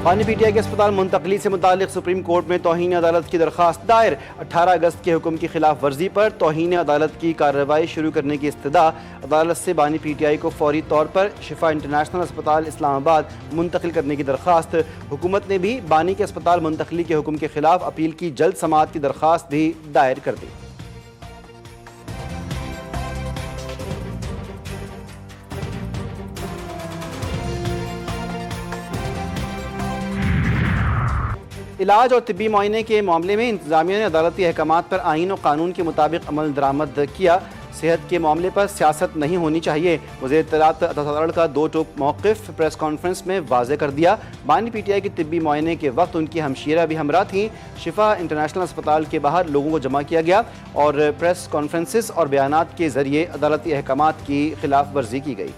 बानी पीटीआई के अस्पताल मुंतकली से मुतालिक सुप्रीम कोर्ट में तौहीन अदालत की दरख्वास्त दायर। 18 अगस्त के हुक्म की खिलाफ वर्जी पर तौहीन अदालत की कार्रवाई शुरू करने की इस्तदा। अदालत से बानी पीटीआई को फौरी तौर पर शिफा इंटरनेशनल अस्पताल इस्लामाबाद मुंतकिल करने की दरख्वास्त। हुकूमत ने भी बानी के अस्पताल मुंतकली के हुक्म के खिलाफ अपील की जल्द समाअत की दरख्वास्त भी दायर कर दी। इलाज और तिब्बी मुआयने के मामले में इंतजामिया ने अदालती अहकामात पर आइन और कानून के मुताबिक अमल दरामद किया। सेहत के मामले पर सियासत नहीं होनी चाहिए, वज़ीर इत्तलात का दो टोक मौक़िफ़ प्रेस कॉन्फ्रेंस में वाज़े कर दिया। बानी पीटीआई के तिब्बी मुआयने के वक्त उनकी हमशीरा भी हमरा थीं। शिफा इंटरनेशनल अस्पताल के बाहर लोगों को जमा किया गया और प्रेस कॉन्फ्रेंसेस और बयानात के ज़रिए अदालती अहकामात की खिलाफ वर्जी की गई।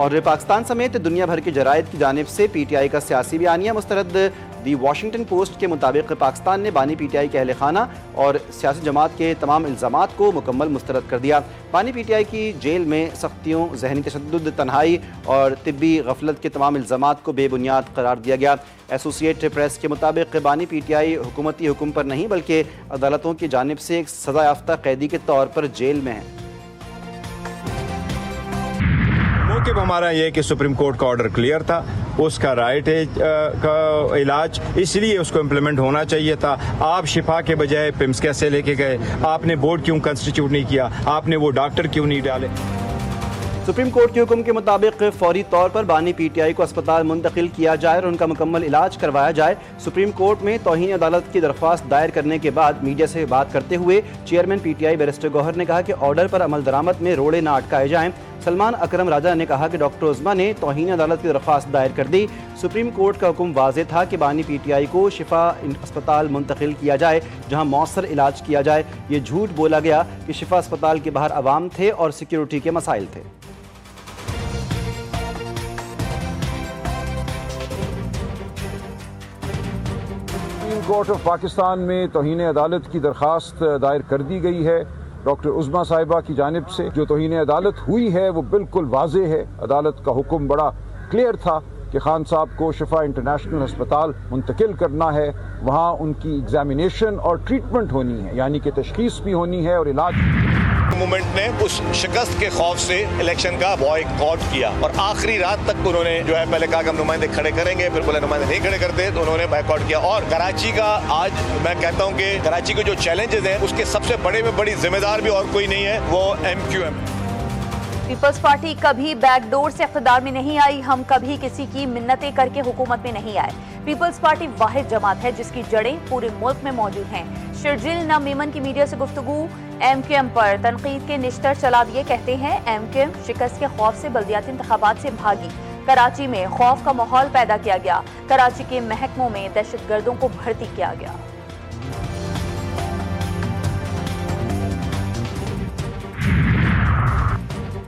और पाकिस्तान समेत दुनिया भर के जराइद की जानिब से पीटीआई का सियासी बयानिया मुस्तरद। दी वाशिंगटन पोस्ट के मुताबिक पाकिस्तान ने बानी पीटीआई के अहल खाना और सियासी जमात के तमाम इल्ज़ामात को मुकम्मल मुस्तरद कर दिया। बानी पीटीआई की जेल में सख्तियों, जहनी तशद्दुद, तन्हाई और तिब्बी गफलत के तमाम इल्ज़ामात को बेबुनियाद करार दिया गया। एसोसिएटेड प्रेस के मुताबिक बानी पीटीआई हुकूमती हुक्म पर नहीं बल्कि अदालतों की जानिब से एक सज़ा याफ्ता कैदी के तौर पर जेल में है। हमारा यह कि सुप्रीम कोर्ट का ऑर्डर क्लियर था, उसका राइट है का इलाज, इसलिए उसको इम्प्लीमेंट होना चाहिए था। आप शिफा के बजाय पिम्स कैसे लेके गए? आपने बोर्ड क्यों कंस्टिट्यूट नहीं किया? आपने वो डॉक्टर क्यों नहीं डाले? सुप्रीम कोर्ट के हुक्म के मुताबिक फौरी तौर पर बानी पीटीआई को अस्पताल मुंतकिल किया जाए और उनका मुकम्मल इलाज करवाया जाए। सुप्रीम कोर्ट में तौहीन अदालत की दरख्वास्त दायर करने के बाद मीडिया से बात करते हुए चेयरमैन पीटीआई बैरिस्टर गौहर ने कहा कि ऑर्डर पर अमल दरामद में रोड़े न अटकाए जाएं। सलमान अकरम राजा ने कहा कि डॉक्टर उज़्मा ने तौहीन अदालत की दरख्वास्त दायर कर दी। सुप्रीम कोर्ट का हुक्म वाज़े था कि बानी पीटीआई को शिफा अस्पताल मुंतकिल किया जाए जहां मौसर इलाज किया जाए। ये झूठ बोला गया कि शिफा अस्पताल के बाहर अवाम थे और सिक्योरिटी के मसाइल थे। कोर्ट ऑफ पाकिस्तान में तौहीन अदालत की दरख्वास्त दायर कर दी गई है डॉक्टर उज़्मा साहिबा की जानिब से। जो तौहीन अदालत हुई है वो बिल्कुल वाज़े है। अदालत का हुक्म बड़ा क्लियर था कि खान साहब को शिफा इंटरनेशनल अस्पताल मुंतकिल करना है। वहाँ उनकी एग्जामिनेशन और ट्रीटमेंट होनी है, यानी कि तशखीस भी होनी है और इलाज। मूवमेंट ने उस शिकस्त के खौफ से इलेक्शन का बॉयकॉट किया और आखिरी रात तक उन्होंने जो है पहले कहा कि हम नुमाइंदे खड़े करेंगे, फिर बोले नुमाइंदे नहीं खड़े करते, तो उन्होंने बॉयकॉट किया। और कराची का आज मैं कहता हूं कि कराची के जो चैलेंजेस हैं उसके सबसे बड़े में बड़ी जिम्मेदार भी और कोई नहीं है, वो MQM। पीपल्स पार्टी कभी बैकडोर से इख्तिदार में नहीं आई। हम कभी किसी की मिन्नतें करके हुकूमत में नहीं आए। पीपल्स पार्टी वाहिद जमात है जिसकी जड़ें पूरे मुल्क में मौजूद हैं। शर्जिल न मेमन की मीडिया से गुफ्तगू MQM पर तनकीद के निश्तर चला दिए। कहते हैं MQM शिकस्त के खौफ से बल्दियाती इंतखाबात से भागी। कराची में खौफ का माहौल पैदा किया गया। कराची के महकमों में दहशतगर्दों को भर्ती किया गया।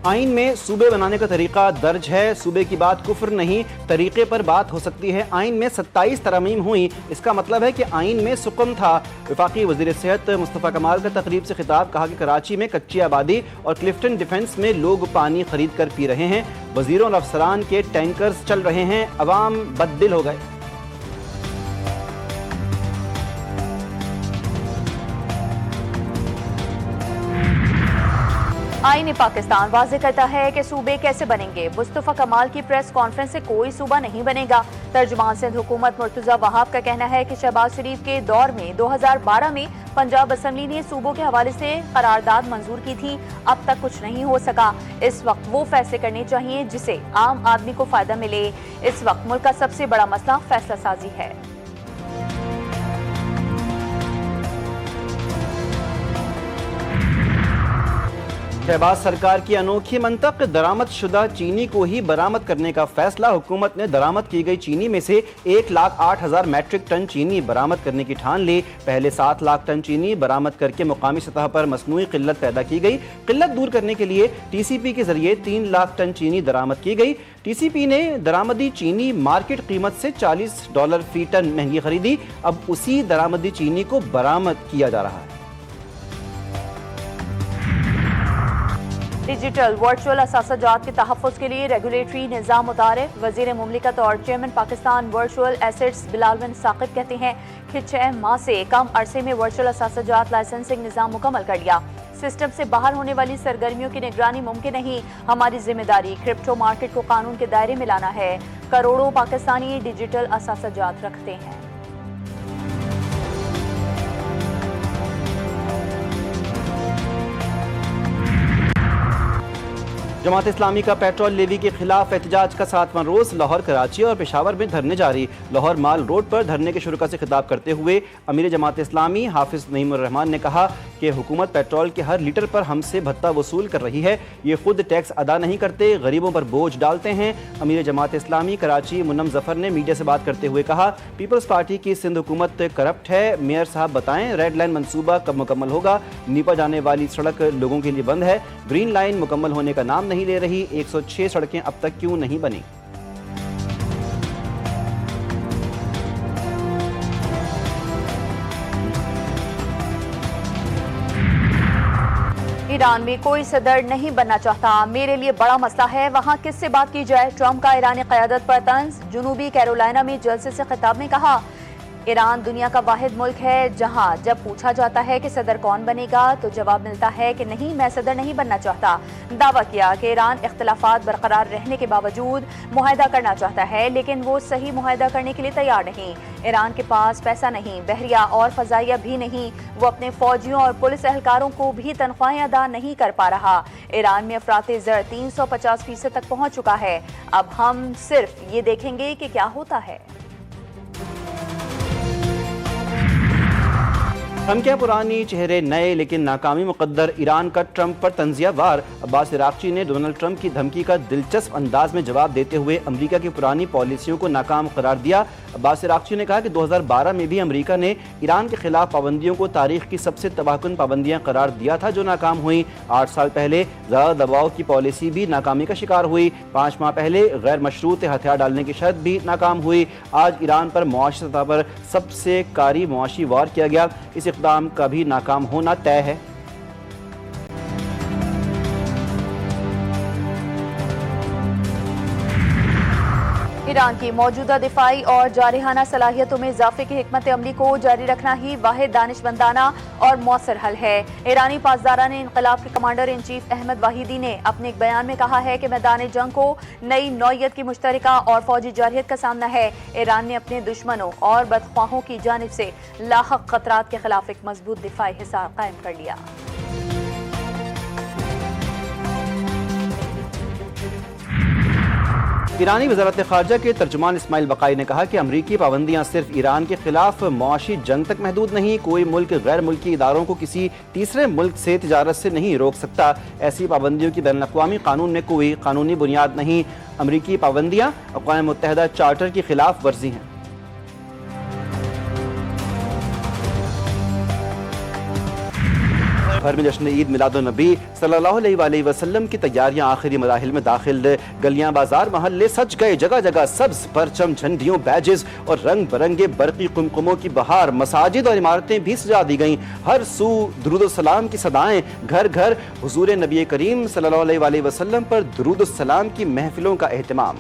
आइन में सूबे बनाने का तरीका दर्ज है। सूबे की बात कुफ्र नहीं, तरीके पर बात हो सकती है। आइन में 27 तरमीम हुई, इसका मतलब है कि आइन में सुकून था। वफाकी वज़ीर सेहत मुस्तफ़ा कमाल का तकरीब से खिताब। कहा कि कराची में कच्ची आबादी और क्लिफ्टन डिफेंस में लोग पानी खरीद कर पी रहे हैं। वज़ीरों और अफसरान के टैंकर्स चल रहे हैं, अवाम बददिल हो गए। आईन पाकिस्तान वाज़े करता है कि सूबे कैसे बनेंगे। मुस्तफ़ा कमाल की प्रेस कॉन्फ्रेंस से कोई सूबा नहीं बनेगा। तर्जुमान सिंध हुकूमत मुर्तज़ा वहाब का कहना है कि शहबाज शरीफ के दौर में 2012 में पंजाब असम्बली ने सूबों के हवाले से करारदाद मंजूर की थी। अब तक कुछ नहीं हो सका। इस वक्त वो फैसले करने चाहिए जिससे आम आदमी को फायदा मिले। इस वक्त मुल्क का सबसे बड़ा मसला फैसला साजी है। शहबाज सरकार की अनोखी मंतक, दरामद शुदा चीनी को ही बरामद करने का फैसला। हुकूमत ने दरामद की गई चीनी में से 1,08,000 मैट्रिक टन चीनी बरामद करने की ठान ली। पहले 7 लाख टन चीनी बरामद करके मुकामी सतह पर मसनूई किल्लत पैदा की गई। किल्लत दूर करने के लिए TCP के जरिए 3 लाख टन चीनी दरामद की गई। TCP ने दरामदी चीनी मार्केट कीमत से $40 फी टन महंगी खरीदी। अब उसी दरामदी चीनी को बरामद किया जा रहा है। डिजिटल वर्चुअल असासाजात के तहफ़्फ़ुज़ के लिए रेगुलेटरी निज़ाम मुतारिफ। वज़ीर मुमलिकत और chairman Pakistan virtual assets Bilal bin Saqib कहते हैं कि 6 माह से कम अरसे में वर्चुअल असासाजात लाइसेंसिंग निज़ाम मुकम्मल कर लिया। सिस्टम से बाहर होने वाली सरगर्मियों की निगरानी मुमकिन नहीं। हमारी जिम्मेदारी क्रिप्टो मार्केट को कानून के दायरे में लाना है। करोड़ों पाकिस्तानी डिजिटल असासाजात रखते हैं। जमात इस्लामी का पेट्रोल लेवी के खिलाफ एहतजाज का 7वां रोज। लाहौर, कराची और पेशावर में धरने जारी। लाहौर माल रोड पर धरने के शुरुका से खिताब करते हुए अमीर जमात इस्लामी हाफिज नईमुर रहमान ने कहा कि हुकूमत पेट्रोल के हर लीटर पर हमसे भत्ता वसूल कर रही है। ये खुद टैक्स अदा नहीं करते, गरीबों पर बोझ डालते हैं। अमीर जमात इस्लामी कराची मुन्नम जफर ने मीडिया से बात करते हुए कहा, पीपल्स पार्टी की सिंध हुकूमत करप्ट है। मेयर साहब बताएं रेड लाइन मंसूबा कब मुकम्मल होगा। नीपा जाने वाली सड़क लोगों के लिए बंद है। ग्रीन लाइन मुकम्मल होने का नाम नहीं ले रही। 106 सड़कें अब तक क्यों नहीं बनी। ईरान में कोई सदर नहीं बनना चाहता। मेरे लिए बड़ा मसला है वहाँ किससे बात की जाए। ट्रंप का ईरानी क़यादत पर तंज। जनूबी कैरोलिना में जलसे से खिताब में कहा, ईरान दुनिया का वाहिद मुल्क है जहां जब पूछा जाता है कि सदर कौन बनेगा तो जवाब मिलता है कि नहीं, मैं सदर नहीं बनना चाहता। दावा किया कि ईरान इख्तिलाफात बरकरार रहने के बावजूद मुआहदा करना चाहता है, लेकिन वो सही मुआहदा करने के लिए तैयार नहीं। ईरान के पास पैसा नहीं, बहरिया और फजाइया भी नहीं। वो अपने फौजियों और पुलिस एहलकारों को भी तनख्वाहें अदा नहीं कर पा रहा। ईरान में अफराते ज़र 350% तक पहुँच चुका है। अब हम सिर्फ ये देखेंगे कि क्या होता है। धमकियां पुरानी, चेहरे नए, लेकिन नाकामी मुकद्दर। ईरान का ट्रंप पर तंजिया वार। अब्बास इराक्ची ने डोनाल्ड ट्रंप की धमकी का दिलचस्प अंदाज में जवाब देते हुए अमेरिका की पुरानी पॉलिसियों को नाकाम करार दिया। अब्बास इराक्ची ने कहा कि 2012 में भी अमेरिका ने ईरान के खिलाफ पाबंदियों को तारीख की सबसे तबाहकुन पाबंदियां करार दिया था, जो नाकाम हुई। 8 साल पहले ज़्यादा दबाव की पॉलिसी भी नाकामी का शिकार हुई। 5 माह पहले गैर मशरूत हथियार डालने की शर्त भी नाकाम हुई। आज ईरान पर मुआशी सतह पर सबसे कारी मुआशी वार किया गया। इस इक़दाम का भी नाकाम होना तय है। ईरान की मौजूदा दिफाई और जारहाना सलाहियतों में इजाफे की हिकमत अमली को जारी रखना ही वाहिद दानिशमंदाना और मौसर हल है। ईरानी पासदारान इनकलाब के commander in chief Ahmad Vahidi ने अपने एक बयान में कहा है कि मैदान जंग को नई नौयत की मुश्तरका और फौजी जारहियत का सामना है। ईरान ने अपने दुश्मनों और बदख्वाहों की जानिब से लाहक खतरात के खिलाफ एक मजबूत दिफाई हिसार कायम कर लिया। ईरानी वज़ारत ख़ारजा के तर्जुमान इस्माइल बकाई ने कहा कि अमरीकी पाबंदियाँ सिर्फ ईरान के खिलाफ मुआशी जंग तक महदूद नहीं। कोई मुल्क गैर मुल्की इदारों को किसी तीसरे मुल्क से तिजारत से नहीं रोक सकता। ऐसी पाबंदियों की बैनुल-अक़वामी कानून में कोई कानूनी बुनियाद नहीं। अमरीकी पाबंदियाँ अक़वाम मुत्तहिदा चार्टर की खिलाफ वर्जी हैं। भर में जश्न ईद मिलादुन्नबी सल्लल्लाहु अलैहि वसल्लम की तैयारियां आखिरी मराहिल में दाखिल। गलियां, बाजार, महल्ले सज गए। जगह जगह सब्ज परचम, झंडियों, बैजेस और रंग बिरंगे बरकी कुमकुमों की बहार। मसाजिद और इमारतें भी सजा दी गईं। हर सू दुरूद सलाम की सदाएं। घर घर हुजूर नबी करीम सल्लल्लाहु अलैहि वसल्लम पर दुरूद सलाम की महफिलों का एहतमाम।